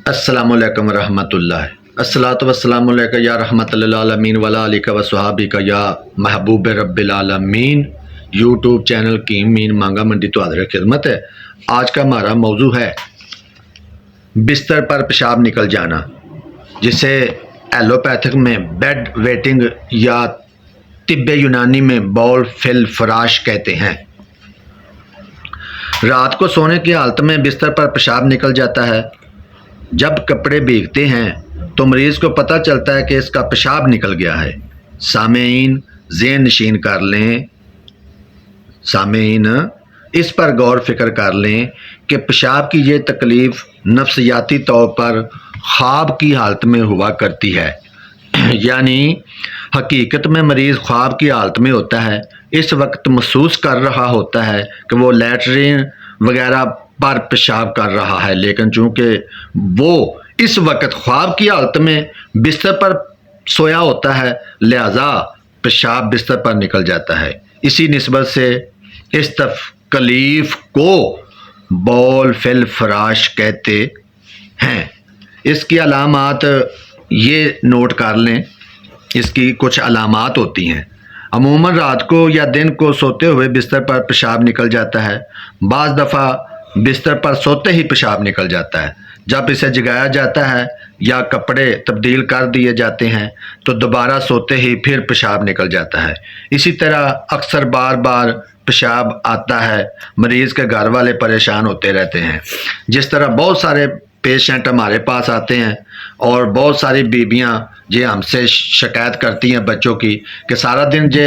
अस्सलामुअलैकुम रहमतुल्लाह। अस्सलातु वस्सलामु अलैका या रहमतल लिल आलमीन वला आलिका व सहाबिका या महबूब रब्बिल आलमीन। यूट्यूब चैनल कीम मीन मांगा मंडी तो हाज़िर खिदमत है। आज का हमारा मौजू है बिस्तर पर पेशाब निकल जाना, जिसे एलोपैथिक में बेड वेटिंग या तिब्बे यूनानी में बौल फिल फराश कहते हैं। रात को सोने की हालत में बिस्तर पर पेशाब निकल जाता है। जब कपड़े भीगते हैं तो मरीज़ को पता चलता है कि इसका पेशाब निकल गया है। सामेईन ज़हन नशीन कर लें, सामेईन इस पर गौर फिक्र कर लें कि पेशाब की ये तकलीफ़ नफ्सियाती तौर पर ख्वाब की हालत में हुआ करती है। यानी हकीकत में मरीज़ ख्वाब की हालत में होता है, इस वक्त महसूस कर रहा होता है कि वो लैट्रिन वगैरह पर पेशाब कर रहा है, लेकिन चूँकि वो इस वक्त ख्वाब की हालत में बिस्तर पर सोया होता है, लिहाजा पेशाब बिस्तर पर निकल जाता है। इसी निस्बत से इस तकलीफ़ को बौल फिल फराश कहते हैं। इसकी अलामात ये नोट कर लें, इसकी कुछ अलामात होती हैं। अमूमन रात को या दिन को सोते हुए बिस्तर पर पेशाब निकल जाता है। बाज़ दफ़ा बिस्तर पर सोते ही पेशाब निकल जाता है। जब इसे जगाया जाता है या कपड़े तब्दील कर दिए जाते हैं तो दोबारा सोते ही फिर पेशाब निकल जाता है। इसी तरह अक्सर बार बार पेशाब आता है। मरीज़ के घर वाले परेशान होते रहते हैं। जिस तरह बहुत सारे पेशेंट हमारे पास आते हैं और बहुत सारी बीबियां जे हमसे शिकायत करती हैं बच्चों की कि सारा दिन जे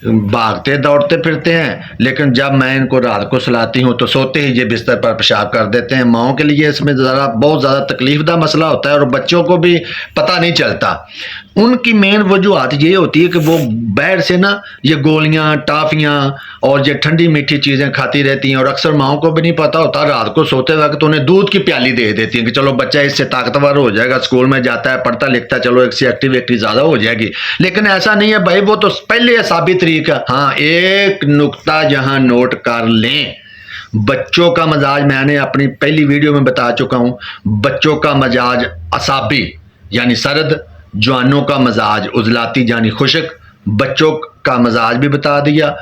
भागते दौड़ते फिरते हैं, लेकिन जब मैं इनको रात को सुलाती हूँ तो सोते ही ये बिस्तर पर पेशाब कर देते हैं। माओं के लिए इसमें बहुत ज़्यादा तकलीफ़दा मसला होता है और बच्चों को भी पता नहीं चलता। उनकी मेन वजूहत ये होती है कि वो बाहर से ना ये गोलियाँ टाफ़ियाँ और ये ठंडी मीठी चीज़ें खाती रहती हैं और अक्सर माओं को भी नहीं पता होता, रात को सोते वक्त उन्हें दूध की प्याली दे देती हैं कि चलो बच्चा इससे ताकतवर हो जाएगा, स्कूल में जाता है पढ़ता लिखता, चलो इससे एक्टिविटी ज़्यादा हो जाएगी। लेकिन ऐसा नहीं है भाई, वो तो पहले साबित तरीका। हाँ, एक नुक्ता जहाँ नोट कर लें, बच्चों का मजाज मैंने अपनी पहली वीडियो में बता चुका हूँ। बच्चों का मजाज असाबी यानी सर्द, जवानों का मजाज उजलाती यानी खुश्क। बच्चों का मजाज भी बता दिया,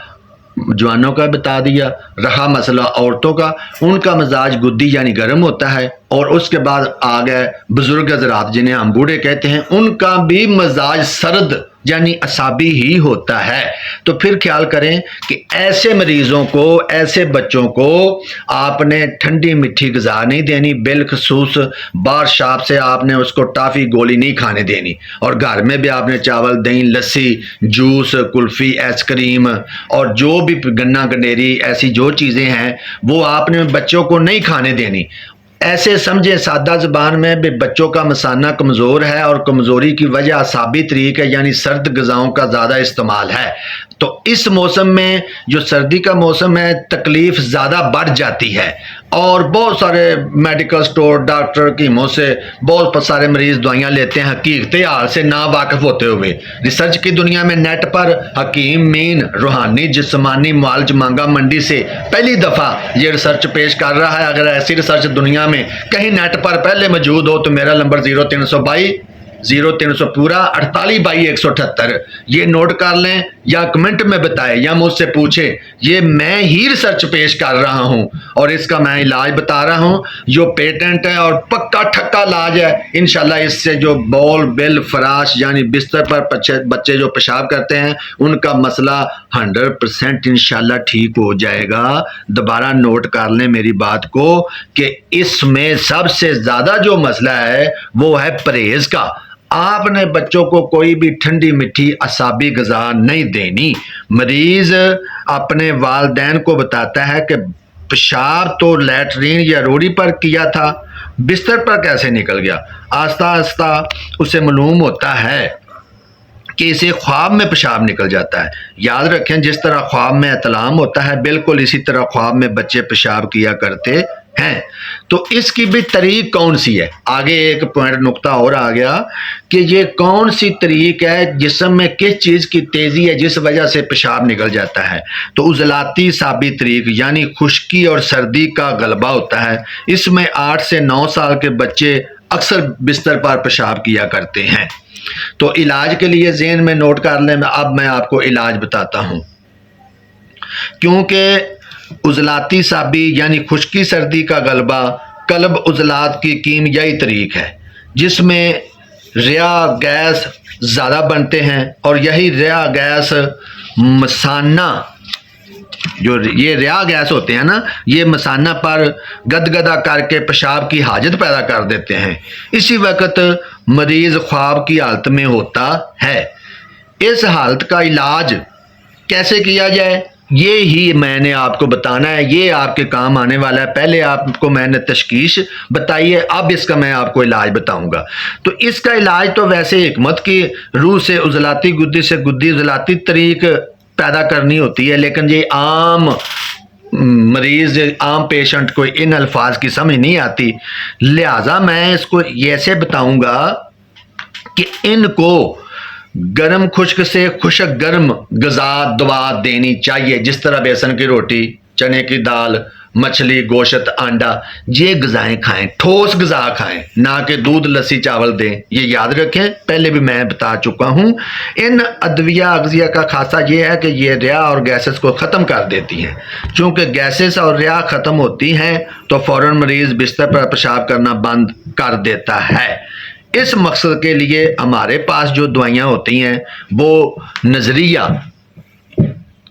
जवानों का बता दिया। रहा मसला औरतों का, उनका मजाज गुद्दी यानी गर्म होता है। और उसके बाद आ गए बुजुर्ग हजरात जिन्हें हम बूढ़े कहते हैं, उनका भी मजाज सर्द यानी असाबी ही होता है। तो फिर ख्याल करें कि ऐसे मरीजों को, ऐसे बच्चों को आपने ठंडी मीठी ग़िज़ा नहीं देनी, बिलखसूस बार शाप से आपने उसको टाफ़ी गोली नहीं खाने देनी। और घर में भी आपने चावल दही लस्सी जूस कुल्फ़ी आइसक्रीम और जो भी गन्ना गंडेरी ऐसी जो चीज़ें हैं वो आपने बच्चों को नहीं खाने देनी। ऐसे समझे सादा ज़बान में भी बच्चों का मसाना कमज़ोर है और कमज़ोरी की वजह असाबी तरीक़ है यानी सर्द ग़िज़ाओं का ज़्यादा इस्तेमाल है। तो इस मौसम में जो सर्दी का मौसम है तकलीफ़ ज़्यादा बढ़ जाती है और बहुत सारे मेडिकल स्टोर डॉक्टर कीमों से बहुत सारे मरीज़ दवाइयाँ लेते हैं हकीकत हाल से ना वाकिफ़ होते हुए। रिसर्च की दुनिया में नेट पर हकीम मीन रूहानी जिस्मानी मुआलज मांगा मंडी से पहली दफ़ा ये रिसर्च पेश कर रहा है। अगर ऐसी रिसर्च दुनिया में कहीं नेट पर पहले मौजूद हो तो मेरा नंबर 0300 पूरा 48/178 ये नोट कर लें या कमेंट में बताएं या मुझसे पूछें। ये मैं ही रिसर्च पेश कर रहा हूं और इसका मैं इलाज बता रहा हूं जो पेटेंट है और पक्का ठक्का इलाज है। इंशाल्लाह इससे जो बौल बिल फराश यानी बिस्तर पर बच्चे जो पेशाब करते हैं उनका मसला 100% इंशाल्लाह ठीक हो जाएगा। दोबारा नोट कर लें मेरी बात को कि इसमें सबसे ज़्यादा जो मसला है वो है परहेज़ का। आपने बच्चों को कोई भी ठंडी मिठी असाबी ग़िज़ा नहीं देनी। मरीज़ अपने वालिदैन को बताता है कि पेशाब तो लैट्रीन या रोड़ी पर किया था, बिस्तर पर कैसे निकल गया। आस्ता आस्ता उसे मालूम होता है कि इसे ख्वाब में पेशाब निकल जाता है। याद रखें, जिस तरह ख्वाब में इतलाम होता है बिल्कुल इसी तरह ख्वाब में बच्चे पेशाब किया करते हैं। तो इसकी भी तरीक कौन सी है, आगे एक पॉइंट नुक्ता और आ गया कि ये कौन सी तरीक है जिस्म में किस चीज़ की तेज़ी है जिस वजह से पेशाब निकल जाता है। तो उजलाती साबी तरीक यानी खुश्की और सर्दी का गलबा होता है। इसमें 8 से 9 साल के बच्चे अक्सर बिस्तर पर पेशाब किया करते हैं। तो इलाज के लिए ज़हन में नोट कर लें। अब मैं आपको इलाज बताता हूँ। क्योंकि उजलाती साबी यानी खुश्की सर्दी का गलबा कल्ब उजलात की कीमियाई तरीक है, जिसमें रिया गैस ज़्यादा बनते हैं और यही रिया गैस मसाना, जो ये रिया गैस होते हैं ना, ये मसाना पर गदगदा करके पेशाब की हाजत पैदा कर देते हैं। इसी वक्त मरीज़ ख्वाब की हालत में होता है। इस हालत का इलाज कैसे किया जाए, ये ही मैंने आपको बताना है। ये आपके काम आने वाला है। पहले आपको मैंने तशखीश बताई है, अब इसका मैं आपको इलाज बताऊंगा। तो इसका इलाज तो वैसे हिकमत की रूह से उजलाती गुद्दी से गुद्दी उजलाती तरीक पैदा करनी होती है, लेकिन ये आम मरीज, आम पेशेंट को इन अल्फाज की समझ नहीं आती। लिहाजा मैं इसको ऐसे बताऊंगा कि इनको गर्म खुश्क से खुशक गर्म गज़ा दवा देनी चाहिए। जिस तरह बेसन की रोटी, चने की दाल, मछली, गोश्त, अंडा, ये गज़ाएँ खाएं, ठोस गज़ा खाएं, ना कि दूध, लस्सी, चावल दें। ये याद रखें, पहले भी मैं बता चुका हूँ। इन अद्विया अगजिया का खासा ये है कि ये रिया और गैसेस को ख़त्म कर देती हैं। चूँकि गैसेस और रिया ख़त्म होती हैं तो फ़ौरन मरीज़ बिस्तर पर पेशाब करना बंद कर देता है। इस मकसद के लिए हमारे पास जो दवाइयाँ होती हैं वो नज़रिया,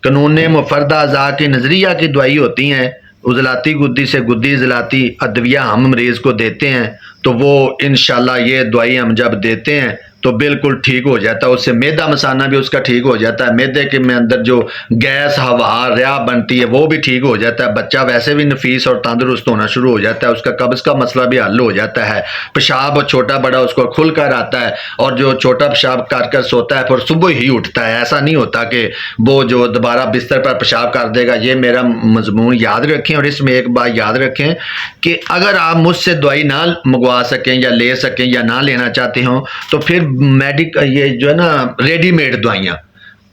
कानून मुफर्दा अज़ा की नज़रिया की दवाई होती हैं। उजलाती गुद्दी से गुद्दी इजलाती अद्विया हम मरीज़ को देते हैं, तो वो इंशाल्लाह ये दवाई हम जब देते हैं तो बिल्कुल ठीक हो जाता है। उससे मैदा मसाना भी उसका ठीक हो जाता है। मैदे के में अंदर जो गैस, हवा, रिया बनती है वो भी ठीक हो जाता है। बच्चा वैसे भी नफीस और तंदुरुस्त होना शुरू हो जाता है। उसका कब्ज़ का मसला भी हल हो जाता है। पेशाब छोटा बड़ा उसको खुल कर आता है और जो छोटा पेशाब कर सोता है फिर सुबह ही उठता है। ऐसा नहीं होता कि वो जो दोबारा बिस्तर पर पेशाब कर देगा। ये मेरा मजमून याद रखें। और इसमें एक बात याद रखें कि अगर आप मुझसे दवाई ना मंगवा सकें या ले सकें या ना लेना चाहते हों तो फिर ये जो है ना रेडीमेड दवाइयाँ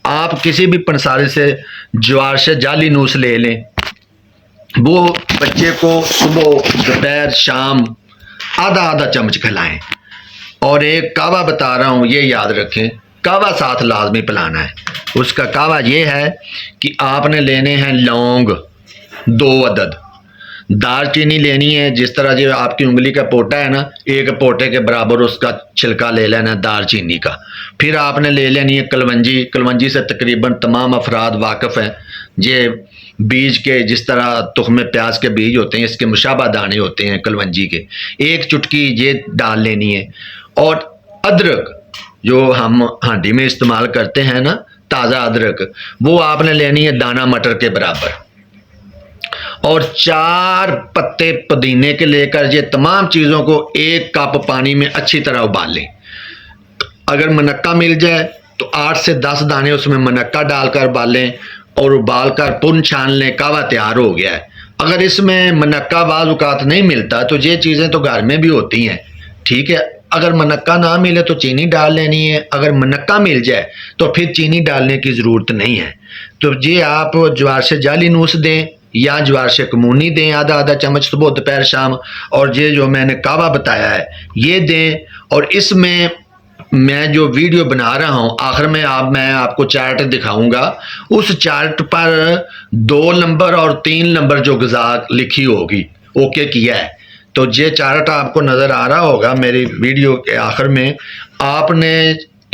आप किसी भी पंसारी से ज्वार से जाली नूस ले लें। वो बच्चे को सुबह, दोपहर, शाम आधा आधा चम्मच खिलाएं। और एक कावा बता रहा हूँ, ये याद रखें, कावा साथ लाजमी पिलाना है। उसका कावा ये है कि आपने लेने हैं लौंग 2 अदद, दालचीनी लेनी है जिस तरह जो आपकी उंगली का पोटा है ना, एक पोटे के बराबर उसका छिलका ले लेना दालचीनी का। फिर आपने ले लेनी है कलवंजी। कलवंजी से तकरीबन तमाम अफराद वाकिफ़ हैं। ये बीज के, जिस तरह तुख्म प्याज के बीज होते हैं, इसके मुशाबा दाने होते हैं कलवंजी के। 1 चुटकी ये डाल लेनी है। और अदरक जो हम हांडी में इस्तेमाल करते हैं ना, ताज़ा अदरक, वो आपने लेनी है दाना मटर के बराबर। और 4 पत्ते पुदीने के लेकर ये तमाम चीज़ों को 1 कप पानी में अच्छी तरह उबाल लें। अगर मनक्का मिल जाए तो 8 से 10 दाने उसमें मनक्का डालकर उबालें और उबाल कर पुन छान लें। कावा तैयार हो गया है। अगर इसमें मनक्का बाज़ औक़ात नहीं मिलता तो ये चीज़ें तो घर में भी होती हैं, ठीक है। अगर मनक्का ना मिले तो चीनी डाल लेनी है। अगर मनक्का मिल जाए तो फिर चीनी डालने की ज़रूरत नहीं है। तो ये आप ज्वार से जाली नूस दें या ज्वार से कमूनी दें, आधा आधा चम्मच सुबह, दोपहर, शाम। और ये जो मैंने कावा बताया है ये दें। और इसमें मैं जो वीडियो बना रहा हूँ आखिर में मैं आपको चार्ट दिखाऊंगा। उस चार्ट पर 2 नंबर और 3 नंबर जो ग़िज़ा लिखी होगी, ओके किया है, तो ये चार्ट आपको नज़र आ रहा होगा मेरी वीडियो के आखिर में। आपने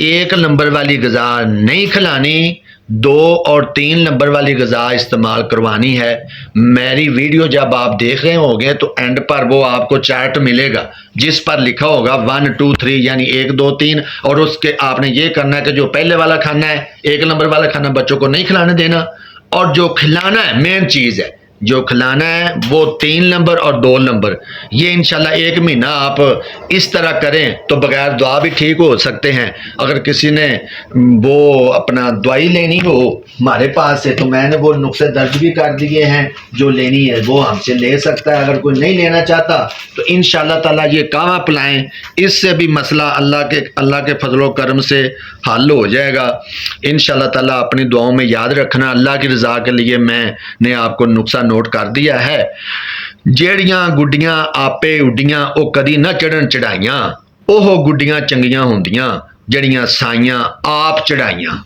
1 नंबर वाली ग़िज़ा नहीं खिलानी, 2 और 3 नंबर वाली ग़िज़ा इस्तेमाल करवानी है। मेरी वीडियो जब आप देख रहे होंगे तो एंड पर वो आपको चार्ट मिलेगा जिस पर लिखा होगा 1 2 3 यानी 1 2 3। और उसके आपने ये करना है कि जो पहले वाला खाना है, 1 नंबर वाला खाना बच्चों को नहीं खिलाने देना। और जो खिलाना है, मेन चीज़ है, जो खिलाना है वो 3 नंबर और 2 नंबर। ये इंशाल्लाह 1 महीना आप इस तरह करें तो बगैर दुआ भी ठीक हो सकते हैं। अगर किसी ने वो अपना दवाई लेनी हो हमारे पास से तो मैंने वो नुस्खे दर्ज भी कर दिए हैं, जो लेनी है वो हमसे ले सकता है। अगर कोई नहीं लेना चाहता तो इंशाल्लाह ताला ये कावा पिलाएं, इससे भी मसला अल्लाह के फजलो करम से हल हो जाएगा इंशाल्लाह ताला। अपनी दुआओं में याद रखना। अल्लाह की रज़ा के लिए मैंने आपको नुस्खा नोट कर दिया है। ਜਿਹੜੀਆਂ ਗੁੱਡੀਆਂ ਆਪੇ ਉੱਡੀਆਂ ਉਹ ਕਦੀ ਨਾ ਚੜ੍ਹਨ ਚੜਾਈਆਂ, ਉਹ ਗੁੱਡੀਆਂ ਚੰਗੀਆਂ ਹੁੰਦੀਆਂ ਜਿਹੜੀਆਂ ਸਾਈਆਂ ਆਪ ਚੜਾਈਆਂ।